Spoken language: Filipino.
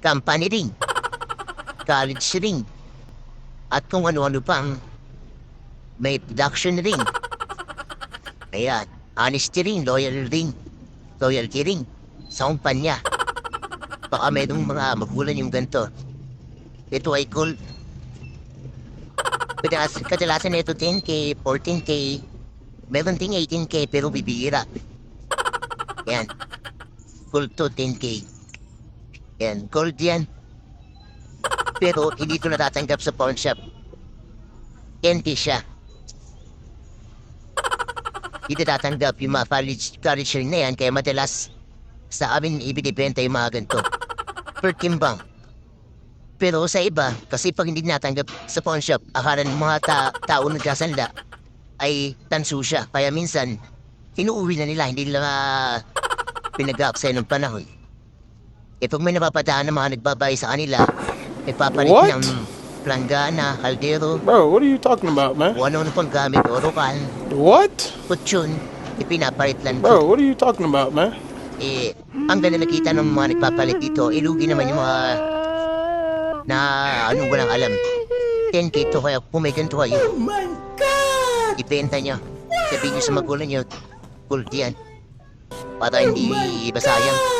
company ring, college ring, at kung ano-ano pang may production ring. Ayan, honesty ring, loyalty ring, sa kumpanya. Baka mayroong mga magulan yung ganito. Ito ay gold. Kadalasan na ito 10K, 14K, meron ding 18K pero bibihira. Yan, gold to 10K. Yan, gold yan. Pero hindi ito natatanggap sa pawn shop. 10K siya. Hindi natatanggap yung mga college ring na yan, kaya madalas sa amin ibinibenta yung mga ganito. Per timbang. Pero sa iba, kasi pag hindi natanggap sa pawn shop, akala ng mga tao nagkasanla ay tanso siya. Kaya minsan, inuuwi na nila, hindi nila pinag-aaksaya ng panahon. E pag may napapadaan ng mga nagbabayay sa kanila, may papalit What? ng planggana, kaldero, Bro, what are you talking about, man? o ano-ano pang gamit, orokan, What? kutsyon, ipinapalit lang Bro, what are you talking about, man? Eh, ang ganda nakita ng mga nagpapalit dito, ilugi naman yung mga na anong walang alam. 10K to kaya kung may ganito kayo. Oh my God! Ibenta nyo. Sabihin nyo sa magulang nyo, gold yan. Para hindi basayang.